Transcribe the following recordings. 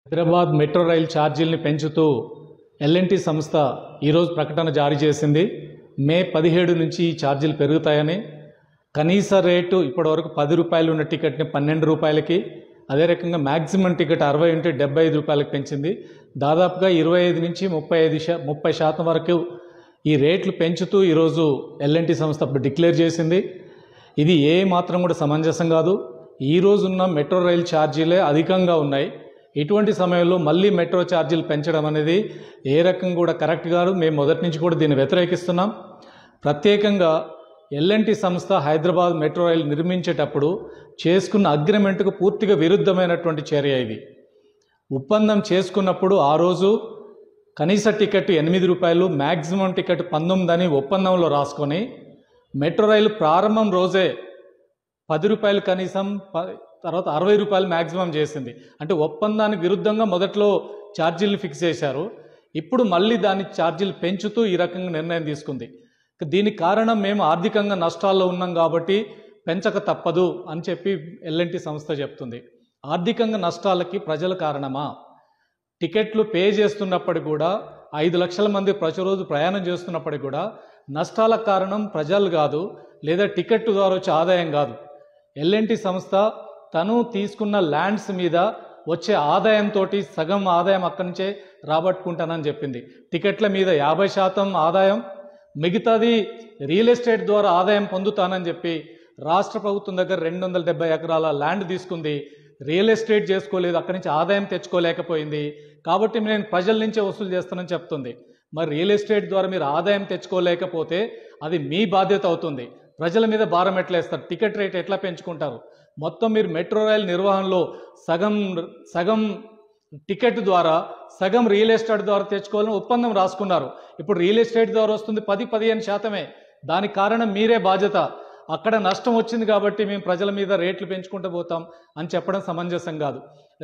Hyderabad metro rail ఛార్జీల్ని పెంచుతూ L&T సంస్థ ఈరోజు ప్రకటన జారీ చేసింది. మే 17 నుంచి ఈ ఛార్జీలు పెరుగుతాయని. కనీస రేటు ఇప్పటివరకు 10 రూపాయలు ఉన్న టికెట్ని 12 రూపాయలకి, అదే రకంగా మ్యాక్సిమం టికెట్ 60 ఉంటే 75 రూపాయలకు పెంచింది. దాదాపుగా 25 నుంచి 30% వరకు ఈ రేట్లు పెంచుతూ ఈరోజు ఎల్ఎన్టీ సంస్థ డిక్లేర్ చేసింది. ఇది ఏ మాత్రం కూడా సమంజసం కాదు. ఈ రోజున్న మెట్రో రైల్ ఛార్జీలే అధికంగా ఉన్నాయి. ఇటువంటి సమయంలో మళ్ళీ మెట్రో ఛార్జీలు పెంచడం అనేది ఏ రకంగా కూడా కరెక్ట్ కాదు. మేము మొదటి నుంచి కూడా దీన్ని వ్యతిరేకిస్తున్నాం. ప్రత్యేకంగా ఎల్ఎన్టీ సంస్థ హైదరాబాద్ మెట్రో రైలు నిర్మించేటప్పుడు చేసుకున్న అగ్రిమెంట్కు పూర్తిగా విరుద్ధమైనటువంటి చర్య ఇది. ఒప్పందం చేసుకున్నప్పుడు ఆ రోజు కనీస టికెట్ 8 రూపాయలు, మ్యాక్సిమం టికెట్ 19 అని ఒప్పందంలో రాసుకొని మెట్రో రైలు ప్రారంభం రోజే 10 రూపాయలు కనీసం, తర్వాత 60 రూపాయలు మ్యాక్సిమం చేసింది. అంటే ఒప్పందానికి విరుద్ధంగా మొదట్లో ఛార్జీలు ఫిక్స్ చేశారు. ఇప్పుడు మళ్ళీ దాని ఛార్జీలు పెంచుతూ ఈ రకంగా నిర్ణయం తీసుకుంది. దీనికి కారణం మేము ఆర్థికంగా నష్టాల్లో ఉన్నాం కాబట్టి పెంచక తప్పదు అని చెప్పి ఎల్ఎన్టీ సంస్థ చెప్తుంది. ఆర్థికంగా నష్టాలకి ప్రజలు కారణమా? టికెట్లు పే చేస్తున్నప్పటికి కూడా 5 లక్షల మంది ప్రతిరోజు ప్రయాణం చేస్తున్నప్పటికి కూడా నష్టాలకు కారణం ప్రజలు కాదు, లేదా టికెట్ ద్వారా వచ్చే ఆదాయం కాదు. ఎల్ఎన్టీ సంస్థ తను తీసుకున్న ల్యాండ్స్ మీద వచ్చే ఆదాయంతో సగం ఆదాయం అక్కడి నుంచే రాబట్టుకుంటానని చెప్పింది. టికెట్ల మీద 50% ఆదాయం, మిగతాది రియల్ ఎస్టేట్ ద్వారా ఆదాయం పొందుతానని చెప్పి రాష్ట్ర ప్రభుత్వం దగ్గర 270 ఎకరాల ల్యాండ్ తీసుకుంది. రియల్ ఎస్టేట్ చేసుకోలేదు, అక్కడి నుంచి ఆదాయం తెచ్చుకోలేకపోయింది. కాబట్టి నేను ప్రజల నుంచే వసూలు చేస్తానని చెప్తుంది. మరి రియల్ ఎస్టేట్ ద్వారా మీరు ఆదాయం తెచ్చుకోలేకపోతే అది మీ బాధ్యత అవుతుంది. ప్రజల మీద భారం ఎట్లా వేస్తారు? టికెట్ రేట్ ఎట్లా పెంచుకుంటారు? మొత్తం మీరు మెట్రో రైల్ నిర్వహణలో సగం టికెట్ ద్వారా, సగం రియల్ ఎస్టేట్ ద్వారా తెచ్చుకోవాలని ఒప్పందం రాసుకున్నారు. ఇప్పుడు రియల్ ఎస్టేట్ ద్వారా వస్తుంది 10-15%. దానికి కారణం మీరే బాధ్యత. అక్కడ నష్టం వచ్చింది కాబట్టి మేము ప్రజల మీద రేట్లు పెంచుకుంటూ పోతాం అని చెప్పడం సమంజసం కాదు.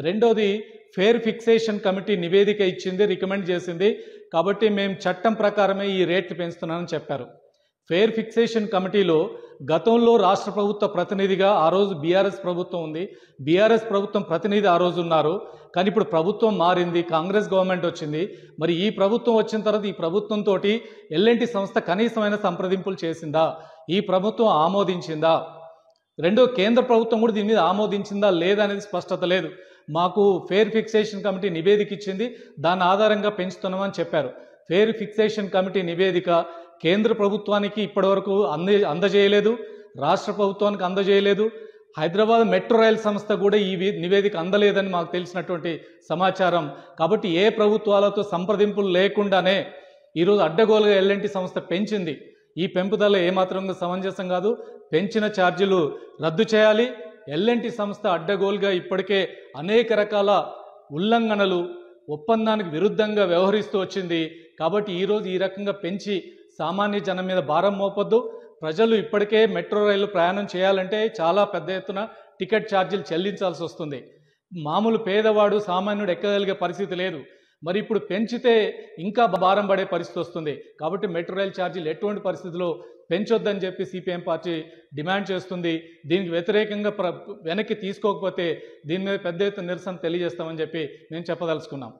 రెండోది, ఫేర్ ఫిక్సేషన్ కమిటీ నివేదిక ఇచ్చింది, రికమెండ్ చేసింది. కాబట్టి మేము చట్టం ప్రకారమే ఈ రేట్లు పెంచుతున్నామని చెప్పారు. ఫేర్ ఫిక్సేషన్ కమిటీలో గతంలో రాష్ట్ర ప్రభుత్వ ప్రతినిధిగా ఆ రోజు బీఆర్ఎస్ ప్రభుత్వం ఉంది. బీఆర్ఎస్ ప్రభుత్వం ప్రతినిధి ఆ రోజు ఉన్నారు. కానీ ఇప్పుడు ప్రభుత్వం మారింది, కాంగ్రెస్ గవర్నమెంట్ వచ్చింది. మరి ఈ ప్రభుత్వం వచ్చిన తర్వాత ఈ ప్రభుత్వంతో ఎల్ఎన్టీ సంస్థ కనీసమైన సంప్రదింపులు చేసిందా? ఈ ప్రభుత్వం ఆమోదించిందా? రెండో, కేంద్ర ప్రభుత్వం కూడా దీని మీద ఆమోదించిందా లేదా అనేది స్పష్టత లేదు. మాకు ఫేర్ ఫిక్సేషన్ కమిటీ నివేదిక ఇచ్చింది, దాని ఆధారంగా పెంచుతున్నామని చెప్పారు. ఫేర్ ఫిక్సేషన్ కమిటీ నివేదిక కేంద్ర ప్రభుత్వానికి ఇప్పటివరకు అందజేయలేదు, రాష్ట్ర ప్రభుత్వానికి అందజేయలేదు. హైదరాబాద్ మెట్రో రైల్ సంస్థ కూడా ఈ నివేదిక అందలేదని మాకు తెలిసినటువంటి సమాచారం. కాబట్టి ఏ ప్రభుత్వాలతో సంప్రదింపులు లేకుండానే ఈరోజు అడ్డగోలుగా ఎల్ఎన్టీ సంస్థ పెంచింది. ఈ పెంపుదల ఏమాత్రంగా సమంజసం కాదు. పెంచిన ఛార్జీలు రద్దు చేయాలి. ఎల్ఎన్టీ సంస్థ అడ్డగోలుగా ఇప్పటికే అనేక రకాల ఉల్లంఘనలు, ఒప్పందానికి విరుద్ధంగా వ్యవహరిస్తూ వచ్చింది. కాబట్టి ఈరోజు ఈ రకంగా పెంచి సామాన్య జనం మీద భారం మోపొద్దు. ప్రజలు ఇప్పటికే మెట్రో రైలు ప్రయాణం చేయాలంటే చాలా పెద్ద ఎత్తున టికెట్ ఛార్జీలు చెల్లించాల్సి వస్తుంది. మామూలు పేదవాడు, సామాన్యుడు ఎక్కగలిగే పరిస్థితి లేదు. మరి ఇప్పుడు పెంచితే ఇంకా భారం పడే పరిస్థితి వస్తుంది. కాబట్టి మెట్రో రైల్ ఛార్జీలు ఎటువంటి పరిస్థితుల్లో పెంచొద్దని చెప్పి సిపిఎం పార్టీ డిమాండ్ చేస్తుంది. దీనికి వ్యతిరేకంగా వెనక్కి తీసుకోకపోతే దీని మీద పెద్ద ఎత్తున నిరసన తెలియజేస్తామని చెప్పి మేము చెప్పదలుచుకున్నాం.